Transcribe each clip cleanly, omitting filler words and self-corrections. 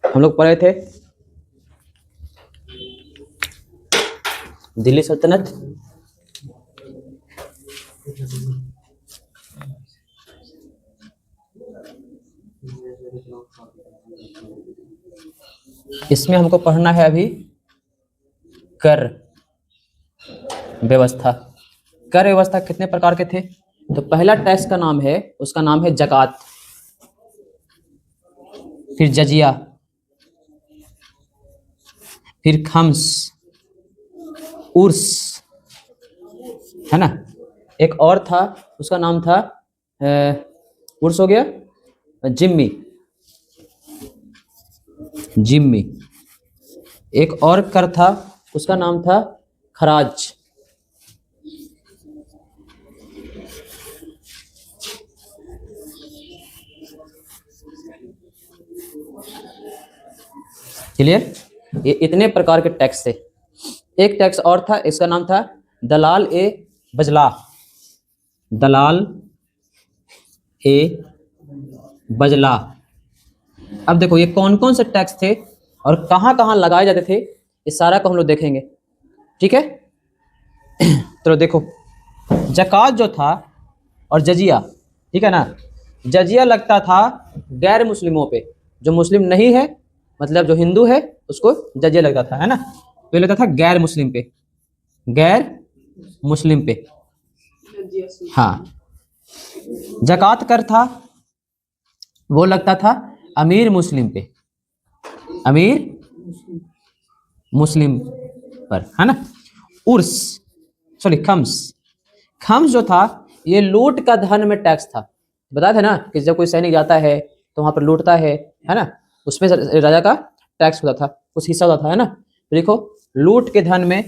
हम लोग पढ़े थे दिल्ली सल्तनत, इसमें हमको पढ़ना है अभी कर व्यवस्था। कर व्यवस्था कितने प्रकार के थे? तो पहला टैक्स का नाम है, उसका नाम है जकात, फिर जजिया, फिर खम्स, उर्स, है ना। एक और था, उसका नाम था उर्स हो गया, जिम्मी, जिम्मी। एक और कर था, उसका नाम था खराज। क्लियर? ये इतने प्रकार के टैक्स थे। एक टैक्स और था, इसका नाम था दलाल ए बजला, दलाल ए बजला। अब देखो ये कौन कौन से टैक्स थे और कहाँ कहाँ लगाए जाते थे, इस सारा को हम लोग देखेंगे, ठीक है। तो देखो जकात जो था और जजिया, ठीक है ना, जजिया लगता था गैर मुस्लिमों पे, जो मुस्लिम नहीं है, मतलब जो हिंदू है उसको जजिया लगता था, है ना। तो ये लगता था गैर मुस्लिम पे, गैर मुस्लिम पे, हाँ। जकात कर था, वो लगता था अमीर मुस्लिम पे, अमीर मुस्लिम पर, है ना। उर्स, सॉरी खम्स, खम्स जो था ये लूट का धन में टैक्स था। बताया था ना कि जब कोई सैनिक जाता है तो वहां पर लूटता है ना, उसमें राजा का टैक्स होता था, कुछ हिस्सा होता था, है ना। तो देखो लूट के धन में,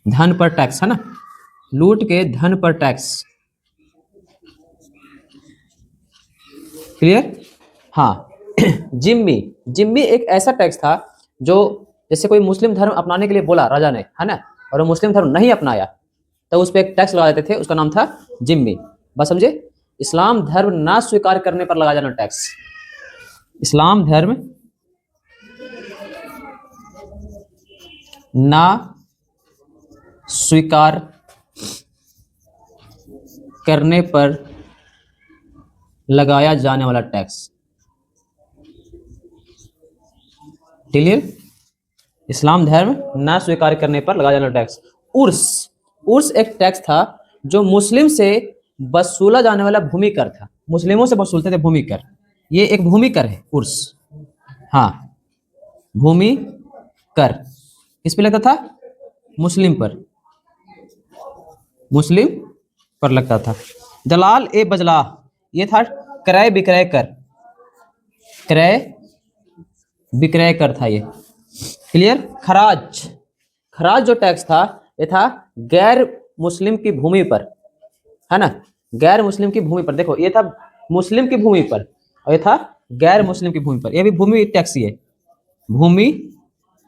धन पर टैक्स, है ना, लूट के धन पर टैक्स। क्लियर? हाँ। जिम्मी, जिम्मी एक ऐसा टैक्स था जो जैसे कोई मुस्लिम धर्म अपनाने के लिए बोला राजा ने, है ना, और वो मुस्लिम धर्म नहीं अपनाया तो उस पर एक टैक्स लगा देते थे, उसका नाम था जिम्मी। बस समझे? इस्लाम धर्म ना स्वीकार करने पर लगा जाना टैक्स, इस्लाम धर्म ना स्वीकार करने पर लगाया जाने वाला टैक्स। क्लियर? इस्लाम धर्म ना स्वीकार करने पर लगाया जाने वाला टैक्स। उर्स, उर्स एक टैक्स था जो मुस्लिम से वसूला जाने वाला भूमि कर था, मुस्लिमों से वसूलते थे भूमि कर, ये एक भूमि कर है उर्स, हाँ, भूमि कर। किस पे लगता था? मुस्लिम पर, मुस्लिम पर लगता था। दलाल ए बजला, ये था क्रय विक्रय कर, क्रय विक्रय कर था ये। क्लियर? खराज, खराज जो टैक्स था ये था गैर मुस्लिम की भूमि पर, है ना, गैर मुस्लिम की भूमि पर। देखो ये था मुस्लिम की भूमि पर और ये था गैर मुस्लिम की भूमि पर, ये भी भूमि टैक्स ही है, भूमि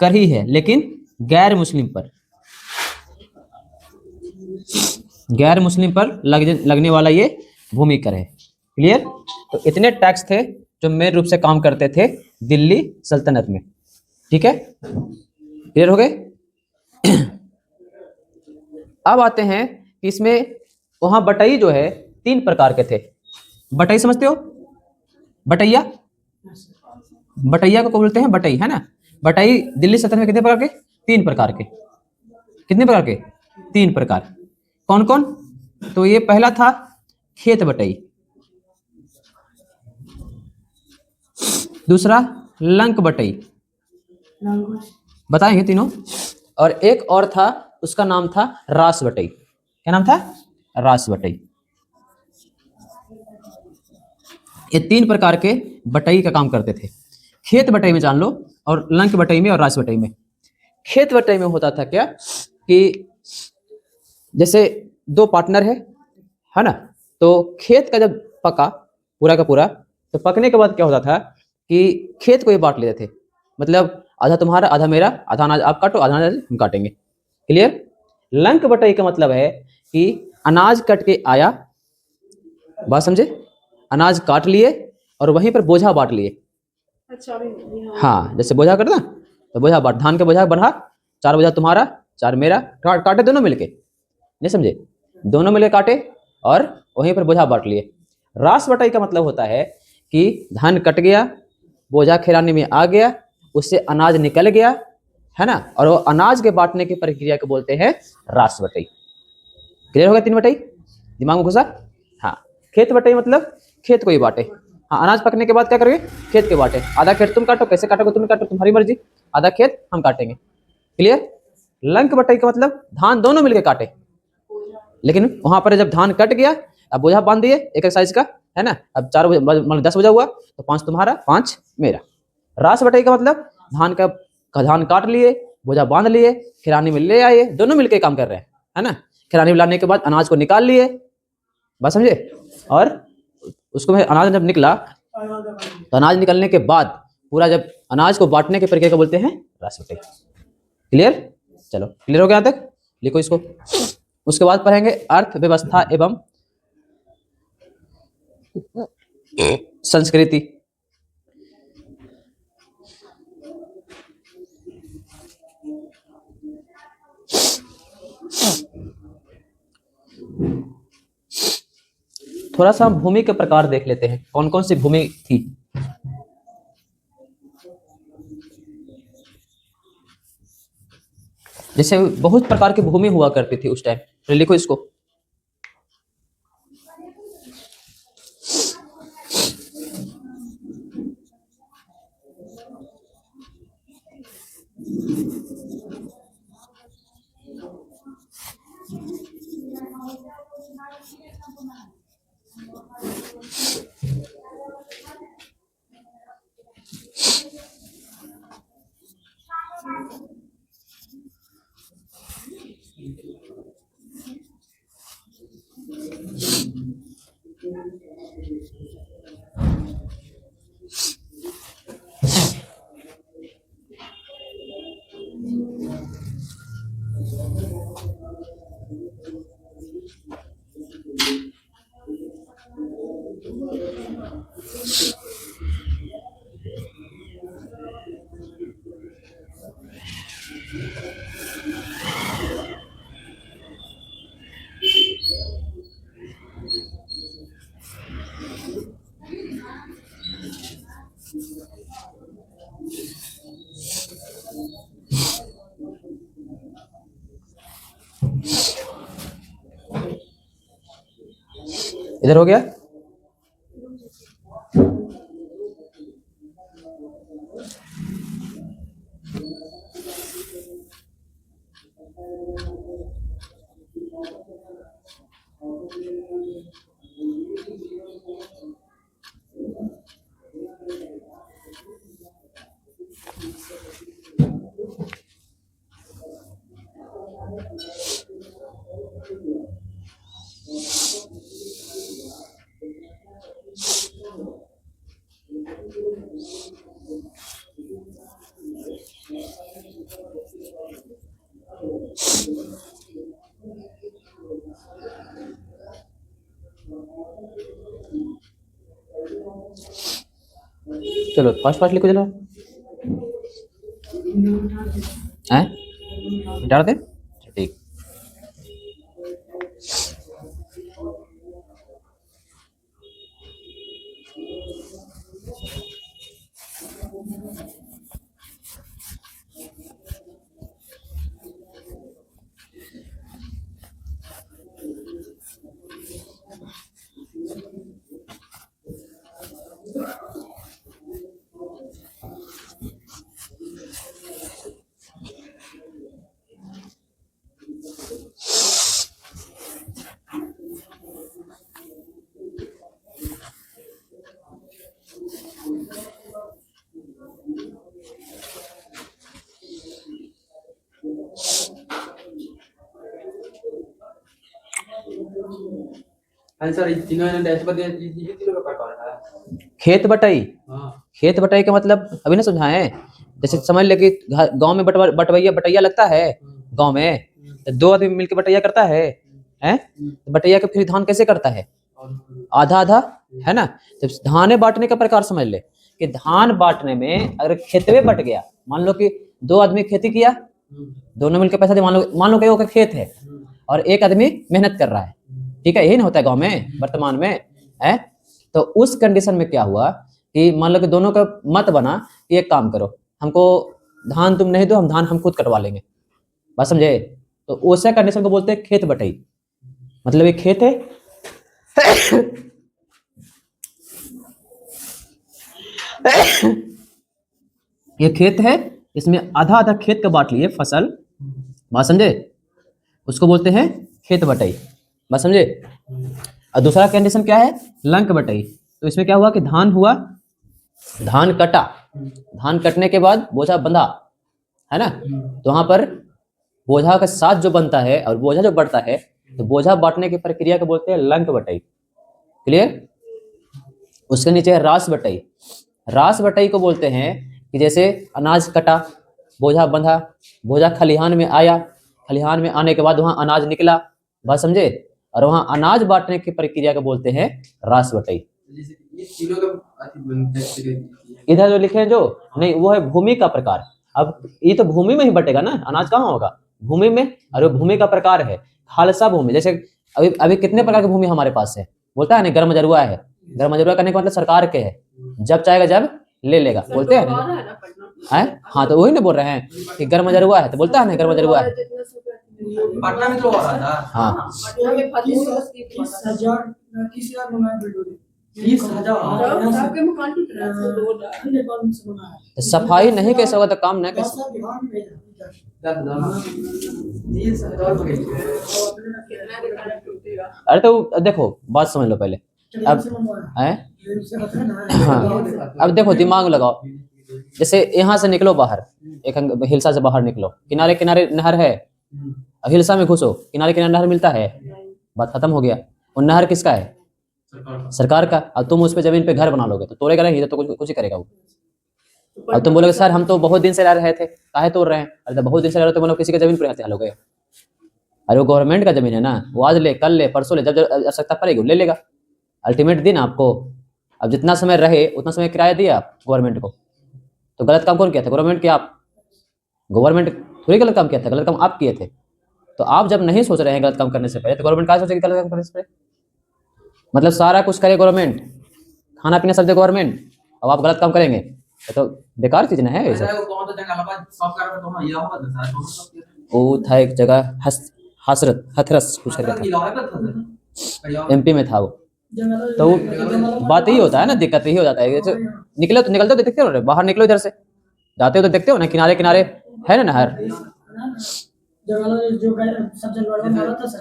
कर ही है लेकिन गैर मुस्लिम पर, गैर मुस्लिम पर लगने वाला ये भूमि कर है। क्लियर? तो इतने टैक्स थे जो मेन रूप से काम करते थे दिल्ली सल्तनत में, ठीक है। क्लियर हो गए? अब आते हैं कि इसमें वहां बटई जो है 3 प्रकार के थे। बटई समझते हो? बटैया, बटैया को बोलते हैं बटई, है ना। बटई दिल्ली सल्तनत में कितने प्रकार के? 3 प्रकार के। कितने प्रकार के? 3 प्रकार। कौन कौन? तो ये पहला था खेत बटई, दूसरा लंक बटई, बताएंगे तीनों, और एक और था उसका नाम था रास बटई। क्या नाम था? रास बटई। ये 3 प्रकार के बटई का काम करते थे। खेत बटई में जान लो, और लंक बटई में और रास बटई में। खेत बटई में होता था क्या कि जैसे 2 पार्टनर है ना, तो खेत का जब पका पूरा का पूरा, तो पकने के बाद क्या होता था कि खेत को ये बांट लेते थे, मतलब आधा तुम्हारा आधा मेरा, आधा अनाज आप काटो आधा अनाज हम काटेंगे। क्लियर? लंक बटई का मतलब है कि अनाज कट के आया, बात समझे, अनाज काट लिए और वहीं पर बोझा बांट लिए। अच्छा अभी हाँ, जैसे बोझा करता ना, तो बोझा बांट, धान के बोझा बढ़ा, 4 बोझा तुम्हारा 4 मेरा, काटे दोनों मिलके, नहीं समझे, दोनों मिलके काटे और वहीं पर बोझा बांट लिए। रास बटाई का मतलब होता है कि धान कट गया, बोझा खिलाने में आ गया, उससे अनाज निकल गया, है ना, और वो अनाज के बांटने की प्रक्रिया को बोलते हैं रास बटाई। क्लियर हो गया 3 बटाई, दिमाग में घुसा? हाँ। खेत बटाई मतलब खेत को ही बांटे। हाँ, अनाज पकने के बाद क्या करोगे, खेत के बांटे, आधा खेत तुम काटो, कैसे काटोगे तुम काटो, तुम्हारी मर्जी, आधा खेत हम काटेंगे। क्लियर? लंक बटाई का मतलब धान दोनों मिलके काटे, लेकिन वहां पर जब धान कट गया, अब बोझा बांध दिए एक एक साइज का, है ना, अब 4 मतलब 10 बोझा हुआ, तो 5 तुम्हारा 5 मेरा। रास बटाई का मतलब धान काट लिए, बोझा बांध लिए, खिरानी में ले आए, दोनों मिलके काम कर रहे हैं, है ना। खिरानी में लाने के बाद अनाज को निकाल लिए, बात समझे, और उसको अनाज जब निकला, तो अनाज निकलने के बाद पूरा जब अनाज को बांटने की प्रक्रिया को बोलते हैं रास बटाई। क्लियर? चलो क्लियर हो गया यहाँ तक, लिखो इसको। उसके बाद पढ़ेंगे अर्थव्यवस्था एवं संस्कृति। थोड़ा सा हम भूमि के प्रकार देख लेते हैं, कौन कौन सी भूमि थी। जैसे बहुत प्रकार की भूमि हुआ करती थी उस टाइम, तो लिखो इसको। इधर हो गया। चलो फास्ट फास्ट लिखो, चलो हैं, मिटा दे, ठीक। आंसर तीनों डैश पर ये तीनों का प्रकार है। खेत बटाई, हाँ खेत बटाई का मतलब अभी ना समझाए, जैसे समझ ले कि गांव में बटवैया लगता है गांव में, तो 2 आदमी मिलकर बटैया करता है, हैं, तो बटैया का फिर धान कैसे करता है, आधा आधा है ना। तो धाने बांटने का प्रकार समझ ले कि धान बांटने में अगर खेतवे बट गया, मान लो कि दो आदमी खेती किया, दोनों मिलकर पैसा दे, मान लो कि वो का खेत है और एक आदमी मेहनत कर रहा है, ठीक है, यही ना होता है गांव में वर्तमान में है। तो उस कंडीशन में क्या हुआ कि मान लो कि दोनों का मत बना कि एक काम करो, हमको धान तुम नहीं दो, हम धान हम खुद कटवा लेंगे, बात समझे। तो उस कंडीशन को बोलते हैं खेत बटाई। मतलब ये खेत है ये खेत है, इसमें आधा आधा खेत का बांट लिए फसल, बात समझे, उसको बोलते हैं खेत बटाई, बात समझे। और दूसरा कंडीशन क्या है, लंक बटाई। तो इसमें क्या हुआ कि धान हुआ, धान कटा, धान कटने के बाद बोझा बंधा, है ना। तो वहां पर बोझा का साथ जो बनता है और बोझा जो बढ़ता है, तो बोझा बांटने की प्रक्रिया को बोलते हैं लंक बटाई। क्लियर। उसके नीचे है रास बटाई। रास बटाई को बोलते हैं कि जैसे अनाज कटा, बोझा बंधा, बोझा खलिहान में आया, खलिहान में आने के बाद वहां अनाज निकला, बात समझे, और वहां अनाज बांटने की प्रक्रिया को बोलते हैं रास बटाई। जैसे ये तीनों का इधर जो लिखे हैं जो नहीं, वो है भूमि का प्रकार। अब ये तो भूमि में ही बटेगा ना, अनाज कहाँ होगा, भूमि में। और वो भूमि का प्रकार है खालसा भूमि। जैसे अभी अभी कितने प्रकार की भूमि हमारे पास है, बोलता है ना, गर्म जरुआ है। गर्म जरुआ करने का मतलब सरकार के है, जब चाहेगा जब ले लेगा, बोलते हैं हैं। हाँ तो वही ना बोल रहे हैं कि गर्म जरुआ है, तो बोलता है ना गर्म जरुआ है। पटना में तो हो रहा था। हाँ 30,000 आपके मकान की तो सफाई नहीं कैसे होगा तो काम नहीं कैसे। 10,000 अरे तो देखो बात समझ लो पहले। अब है हाँ, अब देखो दिमाग लगाओ। जैसे यहाँ से निकलो बाहर, एक हिलसा से बाहर निकलो, किनारे किनारे नहर है, अब हिलसा में घुसो, किनारे किनारे नहर मिलता है, बात खत्म हो गया। और नहर किसका है, सरकार का। अब तुम उस पे जमीन पे घर बना लोगे तो तोड़ेगा नहीं, तो कुछ ही करेगा वो। अब तुम बोलोगे सर हम तो बहुत दिन से रह रहे थे, काहे तोड़ रहे हैं। अरे तो बहुत दिन से रह रहे तो मतलब किसी का जमीन पर रहते लोगे। अरे वो गवर्नमेंट का जमीन है ना, वो आज ले, कल ले, परसों ले, जब आवश्यकता पड़ेगी ले लेगा। अल्टीमेट दिन आपको, अब जितना समय रहे उतना समय किराया दिया आप गवर्नमेंट को, तो गलत काम कौन किया था, गवर्नमेंट किया। आप गवर्नमेंट थोड़ी गलत काम किया था, गलत काम आप किए थे। तो आप जब नहीं सोच रहे हैं गलत काम करने से पहले, तो गवर्नमेंट क्या सोचेगी गलत काम करने से पहले। मतलब सारा कुछ करे गवर्नमेंट, खाना पीना सब दे गवर्नमेंट, अब आप गलत काम करेंगे तो बेकार चीज ना है ये सब। वो था एक जगह हसरत हथरस कुछ करके था, एमपी में था वो। तो बात यही होता है ना, दिक्कत यही हो जाता है। जैसे निकले तो निकलते हो तो देखते हो, बाहर निकलो इधर से जाते हो तो देखते हो ना, किनारे किनारे है ना नहर।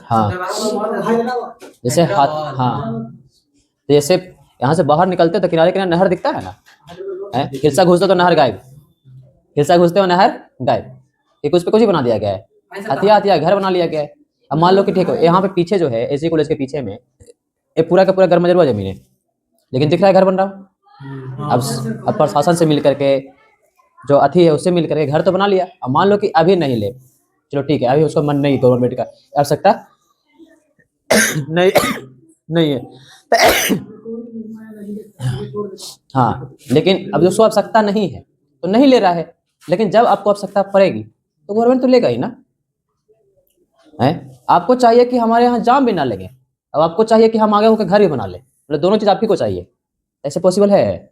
हाँ जैसे हाथ, हाँ तो जैसे यहाँ से बाहर निकलते तो किनारे किनारे नहर दिखता है ना, हिलसा घुसते तो नहर गायब, हिलसा घुसते हो नहर गायब। एक उस पर कुछ ही बना दिया गया है, हथिया हथिया घर बना लिया गया है। अब मान लो कि ठीक है, यहाँ पे पीछे जो है एसी कॉलेज के पीछे में ये पूरा का पूरा गर्म जरुआ जमीन है, लेकिन दिख रहा है घर बन रहा। अब प्रशासन से मिल करके जो अथी है उससे मिल करके घर तो बना लिया। अब मान लो कि अभी नहीं ले, चलो ठीक है, अभी उसका मन नहीं, गवर्नमेंट का आवश्यकता नहीं नहीं है हाँ, लेकिन अब उसको आवश्यकता नहीं है तो नहीं ले रहा है। लेकिन जब आपको आवश्यकता पड़ेगी तो गवर्नमेंट तो लेगा ही ना, है। आपको चाहिए कि हमारे यहाँ जाम भी ना लगे, अब आपको चाहिए कि हम आगे होकर घर भी बना ले, मतलब दोनों चीज आप ही को चाहिए, ऐसे पॉसिबल है।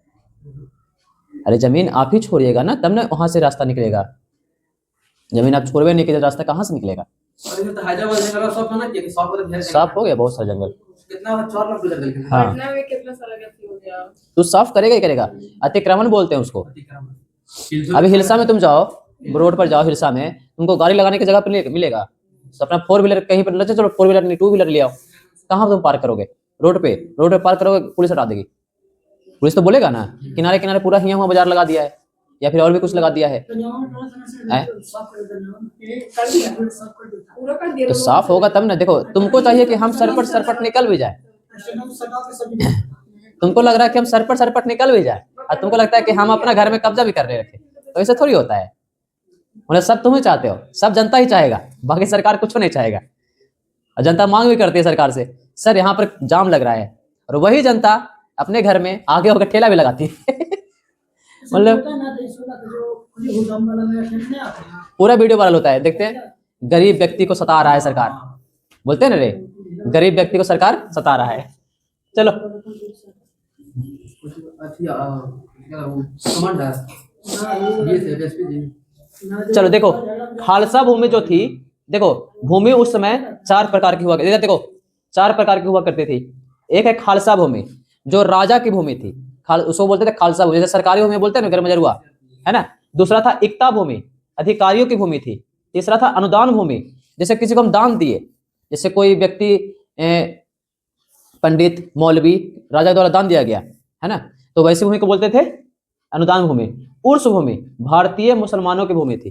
अरे जमीन आप ही छोड़िएगा ना, तब ना वहां से रास्ता निकलेगा। जमीन आप छोड़वे नहीं, रास्ता कहाँ से निकलेगा। साफ हो गया बहुत सारा जंगल, हाँ तो साफ करेगा ही करेगा। अतिक्रमण बोलते हैं उसको। अभी हिलसा में तुम जाओ, रोड पर जाओ हिलसा में, तुमको गाड़ी लगाने की जगह पर मिलेगा, तो अपना 4 व्हीलर कहीं पर, चलो 4 व्हीलर नहीं 2 व्हीलर ले आओ, कहाँ तुम पार्क करोगे, रोड पे पार्क करोगे, पुलिस हटा देगी। पुलिस तो बोलेगा ना किनारे किनारे पूरा हिया हुआ बाजार लगा दिया है, या फिर और भी कुछ लगा दिया है, तो साफ होगा तब ना। देखो तुमको चाहिए कि हम सरपट निकल भी जाए, तुमको लग रहा है कि हम सरपट निकल भी जाए, और तुमको लगता है कि हम अपना घर में कब्जा भी कर रखे, तो ऐसे थोड़ी होता है। मतलब सब तुम ही चाहते हो, सब जनता ही चाहेगा, बाकी सरकार कुछ नहीं चाहेगा। और जनता मांग भी करती है सरकार से, सर यहाँ पर जाम लग रहा है, और वही जनता अपने घर में आगे होकर ठेला भी लगाती है मतलब पूरा वीडियो वायरल होता है, देखते हैं गरीब व्यक्ति को सता रहा है सरकार, बोलते हैं ना रे, गरीब व्यक्ति को सरकार सता रहा है। चलो चलो देखो खालसा भूमि जो थी, देखो भूमि उस समय 4 प्रकार की हुआ करती थी। देखो 4 प्रकार की हुआ करती थी। एक है खालसा भूमि जो राजा की भूमि थी, उसको बोलते थे खालसा भूमि, जैसे सरकारी भूमि बोलते हैं ना गरमजरुआ, है ना। दूसरा था इक्ता भूमि, अधिकारियों की भूमि थी। तीसरा था अनुदान भूमि, जैसे किसी को हम दान दिए, जैसे कोई व्यक्ति पंडित मौलवी राजा द्वारा दान दिया गया, है ना, तो वैसी भूमि को बोलते थे अनुदान भूमि। उर्स भूमि भारतीय मुसलमानों की भूमि थी।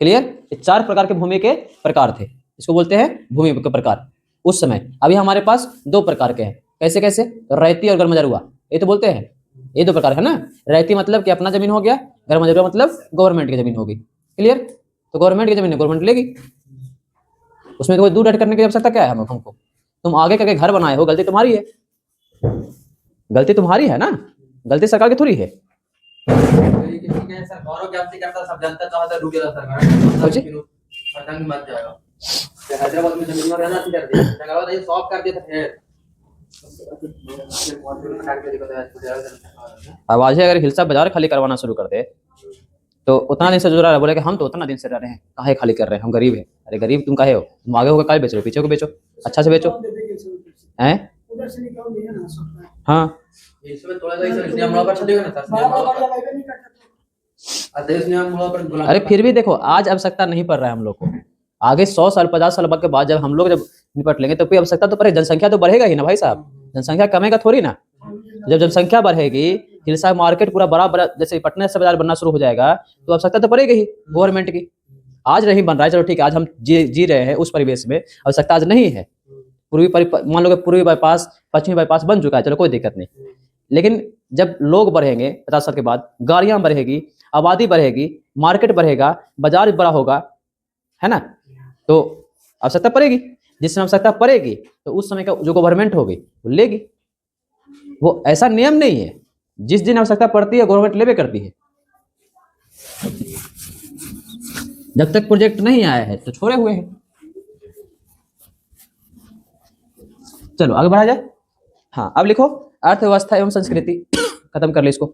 क्लियर, ये 4 प्रकार के भूमि के प्रकार थे, इसको बोलते हैं भूमि के प्रकार उस समय। अभी हमारे पास 2 प्रकार के हैं, कैसे कैसे, रैती और गरमजरुआ, ये तो बोलते हैं, ये 2 प्रकार है ना। रैती मतलब कि अपना जमीन हो गया, गरमजरुआ मतलब गवर्नमेंट की जमीन होगी। क्लियर, तो गवर्नमेंट की जमीन गवर्नमेंट लेगी, उसमें कोई दूर हट करने की आवश्यकता क्या है हमको। तुम आगे करके घर बनाए हो, गलती तुम्हारी है, गलती तुम्हारी है ना, गलती सरकार की थोड़ी है। हैदराबाद में जमीन रहना कर दिया, सॉफ्ट कर दिया था। आवाज़ें अगर हिलसा बाजार खाली करवाना शुरू कर दे तो उतना दिन से जो रहा है, बोले कि हम तो उतना दिन से रह रहे हैं, काहे खाली कर रहे हैं, हम गरीब हैं। अरे गरीब तुम काहे हो, तुम आगे होकर काहे बेच रहे हो, पीछे को बेचो, अच्छा से बेचो, हैं। हाँ अरे फिर भी देखो आज आवश्यकता नहीं पड़ रहा है हम लोग को, आगे 100 साल 50 साल के बाद जब हम लोग जब निपट लेंगे तो कोई आवश्यकता तो पड़ेगी, जनसंख्या तो बढ़ेगा ही ना भाई साहब, जनसंख्या कमेगा थोड़ी ना। जब जनसंख्या बढ़ेगी, हिलसा मार्केट पूरा बड़ा बड़ा जैसे पटना से बाजार बनना शुरू हो जाएगा तो आवश्यकता तो पड़ेगी ही गवर्नमेंट की। आज नहीं बन रहा है, चलो ठीक है, आज हम जी रहे हैं उस परिवेश में, आवश्यकता आज नहीं है। मान लो कि पूर्वी बाईपास पश्चिमी बाईपास बन चुका है, चलो कोई दिक्कत नहीं, लेकिन जब लोग बढ़ेंगे 50 साल के बाद, गाड़ियां बढ़ेगी, आबादी बढ़ेगी, मार्केट बढ़ेगा, बाजार बड़ा होगा, है ना, तो आवश्यकता पड़ेगी। जिस समय आवश्यकता पड़ेगी तो उस समय का जो गवर्नमेंट होगी वो लेगी। वो ऐसा नियम नहीं है, जिस दिन आवश्यकता पड़ती है गवर्नमेंट लेवे करती है। जब तक प्रोजेक्ट नहीं आया है तो छोड़े हुए हैं। चलो आगे बढ़ा जाए। हाँ अब लिखो अर्थव्यवस्था एवं संस्कृति खत्म कर ले इसको।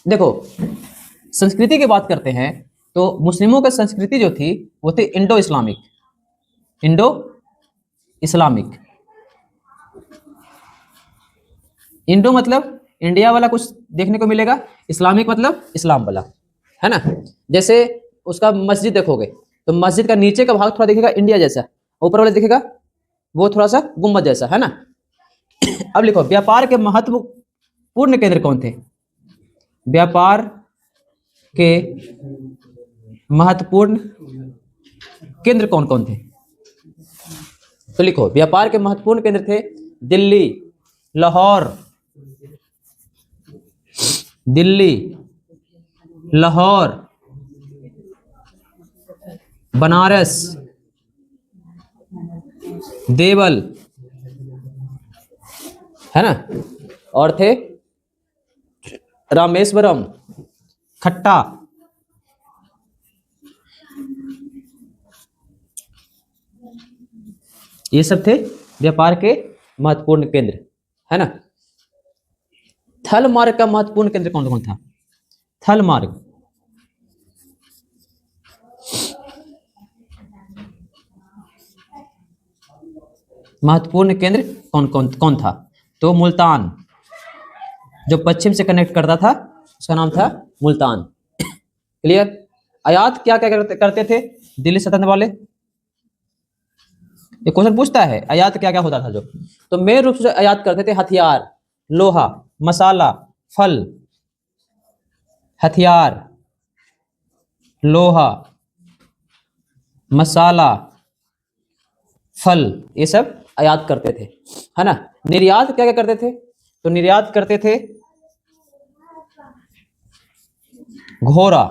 देखो संस्कृति की बात करते हैं तो मुस्लिमों की संस्कृति जो थी वो थी Indo Islamic. Indo Islamic, Indo मतलब इंडिया वाला कुछ देखने को मिलेगा, इस्लामिक मतलब इस्लाम वाला, है ना। जैसे उसका मस्जिद देखोगे तो मस्जिद का नीचे का भाग थोड़ा दिखेगा इंडिया जैसा, ऊपर वाला दिखेगा वो थोड़ा सा गुम्बद जैसा, है ना। अब लिखो व्यापार के महत्वपूर्ण केंद्र कौन थे। व्यापार के महत्वपूर्ण केंद्र कौन कौन थे, तो लिखो व्यापार के महत्वपूर्ण केंद्र थे दिल्ली, लाहौर, दिल्ली, लाहौर, बनारस, देवल, है ना, और थे रामेश्वरम, खट्टा, ये सब थे व्यापार के महत्वपूर्ण केंद्र, है ना। थल मार्ग का महत्वपूर्ण केंद्र कौन कौन था। थल मार्ग, महत्वपूर्ण केंद्र कौन कौन कौन था, तो मुल्तान, जो पश्चिम से कनेक्ट करता था उसका नाम था मुल्तान। क्लियर। आयात क्या क्या करते थे दिल्ली सल्तनत वाले, ये क्वेश्चन पूछता है आयात क्या क्या होता था जो, तो मेन रूप से आयात करते थे हथियार, लोहा, मसाला, फल, हथियार, लोहा, मसाला, फल, ये सब आयात करते थे, है ना। निर्यात क्या क्या करते थे, तो निर्यात करते थे घोड़ा,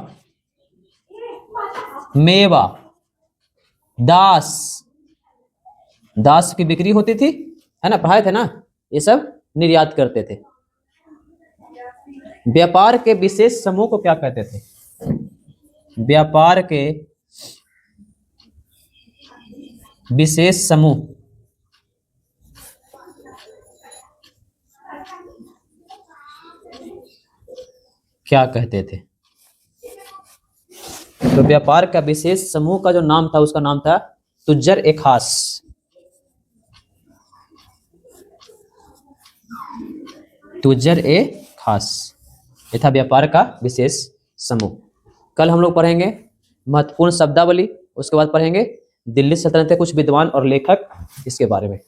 मेवा, दास, दास की बिक्री होती थी, है ना, पढ़ाए थे ना, ये सब निर्यात करते थे। व्यापार के विशेष समूह को क्या कहते थे? व्यापार के विशेष समूह क्या कहते थे? तो व्यापार का विशेष समूह का जो नाम था उसका नाम था तुज्जर ए खास। तुज्जर ए खास, ये था व्यापार का विशेष समूह। कल हम लोग पढ़ेंगे महत्वपूर्ण शब्दावली, उसके बाद पढ़ेंगे दिल्ली सल्तनत के कुछ विद्वान और लेखक इसके बारे में।